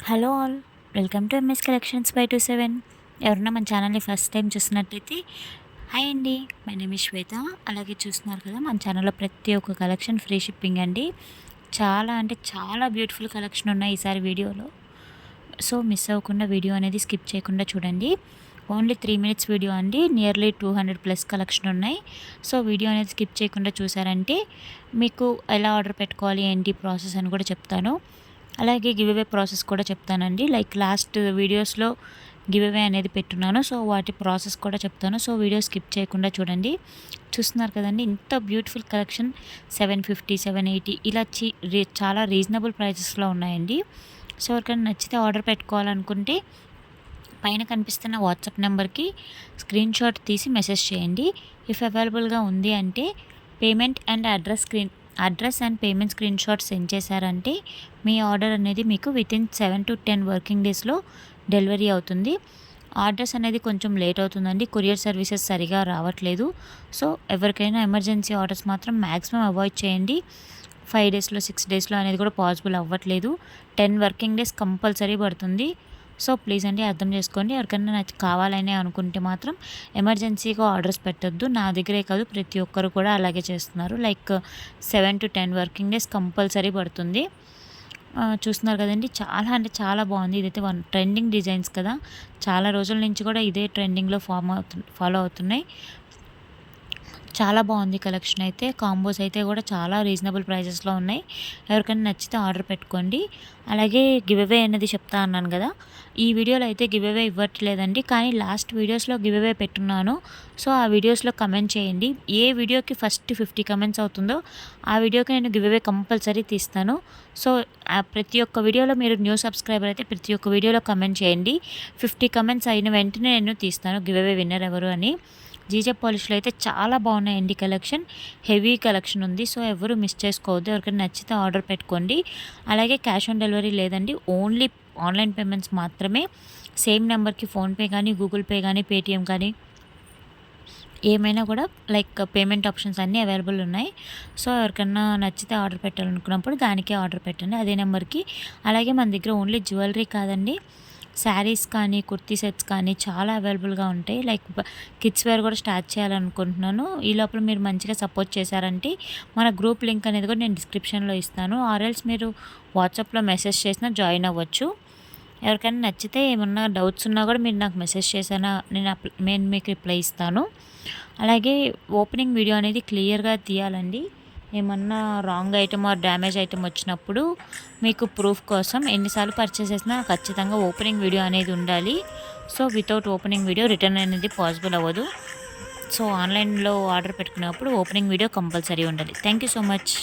Hello all, welcome to MS collections 527. ఎవరన్నా మన ఛానల్ని ఫస్ట్ టైం చూస్తున్నట్టయితే హాయ్ అండి, మై నేమ్ ఇస్ శ్వేత. అలాగే చూస్తున్నారు కదా, మన ఛానల్లో ప్రతి ఒక్క కలెక్షన్ ఫ్రీ షిప్పింగ్ అండి. చాలా అంటే చాలా బ్యూటిఫుల్ కలెక్షన్ ఉన్నాయి ఈసారి వీడియోలో. సో మిస్ అవ్వకుండా వీడియో అనేది స్కిప్ చేయకుండా చూడండి. ఓన్లీ 3 మినిట్స్ వీడియో అండి, నియర్లీ 200+ కలెక్షన్ ఉన్నాయి. సో వీడియో అనేది స్కిప్ చేయకుండా చూసారంటే మీకు ఎలా ఆర్డర్ పెట్టుకోవాలి, ఏంటి ప్రాసెస్ అని కూడా చెప్తాను. అలాగే గివ్ అవే ప్రాసెస్ కూడా చెప్తానండి. లైక్ లాస్ట్ వీడియోస్లో గివ్ అవే అనేది పెట్టున్నాను, సో వాటి ప్రాసెస్ కూడా చెప్తాను. సో వీడియో స్కిప్ చేయకుండా చూడండి. చూస్తున్నారు కదండి, ఇంత బ్యూటిఫుల్ కలెక్షన్ 750, 780 ఇలా చాలా రీజనబుల్ ప్రైజెస్లో ఉన్నాయండి. సో ఎవరికైనా నచ్చితే ఆర్డర్ పెట్టుకోవాలనుకుంటే పైన కనిపిస్తున్న వాట్సాప్ నెంబర్కి స్క్రీన్ షాట్ తీసి మెసేజ్ చేయండి. ఇఫ్ అవైలబుల్గా ఉంది అంటే payment and address and payment screen shot send చేశారంటే మీ ఆర్డర్ అనేది మీకు వితిన్ 7 to 10 వర్కింగ్ డేస్లో డెలివరీ అవుతుంది. ఆర్డర్స్ అనేది కొంచెం లేట్ అవుతుందండి, కొరియర్ సర్వీసెస్ సరిగా రావట్లేదు. సో ఎవరికైనా ఎమర్జెన్సీ ఆర్డర్స్ మాత్రం మ్యాక్సిమం అవాయిడ్ చేయండి. 5 డేస్లో 6 డేస్లో అనేది కూడా పాసిబుల్ అవ్వట్లేదు. 10 వర్కింగ్ డేస్ కంపల్సరీ పడుతుంది. సో ప్లీజ్ అండి, అర్థం చేసుకోండి. ఎవరికైనా నాకు కావాలని అనుకుంటే మాత్రం ఎమర్జెన్సీగా ఆర్డర్స్ పెట్టొద్దు. నా దగ్గరే కాదు, ప్రతి ఒక్కరు కూడా అలాగే చేస్తున్నారు. Like 7 to 10 working days compulsory పడుతుంది. చూస్తున్నారు కదండి, చాలా అంటే చాలా బాగుంది. ఇదైతే ట్రెండింగ్ డిజైన్స్ కదా, చాలా రోజుల నుంచి కూడా ఇదే ట్రెండింగ్లో ఫాలో అవుతున్నాయి. చాలా బాగుంది కలెక్షన్ అయితే. కాంబోస్ అయితే కూడా చాలా రీజనబుల్ ప్రైజెస్లో ఉన్నాయి. ఎవరికైనా నచ్చితే ఆర్డర్ పెట్టుకోండి. అలాగే గివ్ అవే అనేది చెప్తా అన్నాను కదా, ఈ వీడియోలో అయితే గివ్ అవే ఇవ్వట్లేదండి, కానీ లాస్ట్ వీడియోస్లో గివ్ అవే పెట్టున్నాను. సో ఆ వీడియోస్లో కమెంట్ చేయండి. ఏ వీడియోకి ఫస్ట్ 50 కమెంట్స్ అవుతుందో ఆ వీడియోకి నేను గివ్ అవే కంపల్సరీ తీస్తాను. సో ప్రతి ఒక్క వీడియోలో మీరు న్యూ సబ్స్క్రైబర్ అయితే ప్రతి ఒక్క వీడియోలో కమెంట్ చేయండి. 50 కమెంట్స్ అయిన వెంటనే నేను తీస్తాను గివ్ అవే విన్నర్ ఎవరు అని. జీజే పాలిష్లో అయితే చాలా బాగున్నాయండి కలెక్షన్, హెవీ కలెక్షన్ ఉంది. సో ఎవరు మిస్ చేసుకోవద్దు. ఎవరికైనా నచ్చితే ఆర్డర్ పెట్టుకోండి. అలాగే క్యాష్ ఆన్ డెలివరీ లేదండి, ఓన్లీ ఆన్లైన్ పేమెంట్స్ మాత్రమే. సేమ్ నెంబర్కి ఫోన్పే కానీ, గూగుల్ పే కానీ, పేటిఎం కానీ ఏమైనా కూడా లైక్ పేమెంట్ ఆప్షన్స్ అన్నీ అవైలబుల్ ఉన్నాయి. సో ఎవరికన్నా నచ్చితే ఆర్డర్ పెట్టాలనుకున్నప్పుడు దానికే ఆర్డర్ పెట్టండి, అదే నెంబర్కి. అలాగే మన దగ్గర ఓన్లీ జ్యువెలరీ కాదండి, శారీస్ కానీ, కుర్తీ సెట్స్ కానీ చాలా అవైలబుల్గా ఉంటాయి. లైక్ కిడ్స్ వేర్ కూడా స్టార్ట్ చేయాలనుకుంటున్నాను. ఈ లోపల మీరు మంచిగా సపోర్ట్ చేశారంటే మన గ్రూప్ లింక్ అనేది కూడా నేను డిస్క్రిప్షన్లో ఇస్తాను. ఆర్ఎల్స్ మీరు వాట్సాప్లో మెసేజ్ చేసినా జాయిన్ అవ్వచ్చు. ఎవరికైనా నచ్చితే ఏమన్నా డౌట్స్ ఉన్నా కూడా మీరు నాకు మెసేజ్ చేసినా నేను మీకు రిప్లై ఇస్తాను. అలాగే ఓపెనింగ్ వీడియో అనేది క్లియర్గా తీయాలండి. ఏమన్నా wrong item or damage item వచ్చినప్పుడు మీకు ప్రూఫ్ కోసం ఎన్నిసార్లు పర్చేస్ చేసినా ఖచ్చితంగా ఓపెనింగ్ వీడియో అనేది ఉండాలి. So without opening video return అనేది పాసిబుల్ అవ్వదు. సో ఆన్లైన్లో ఆర్డర్ పెట్టుకున్నప్పుడు ఓపెనింగ్ వీడియో కంపల్సరీ ఉండాలి. Thank you so much.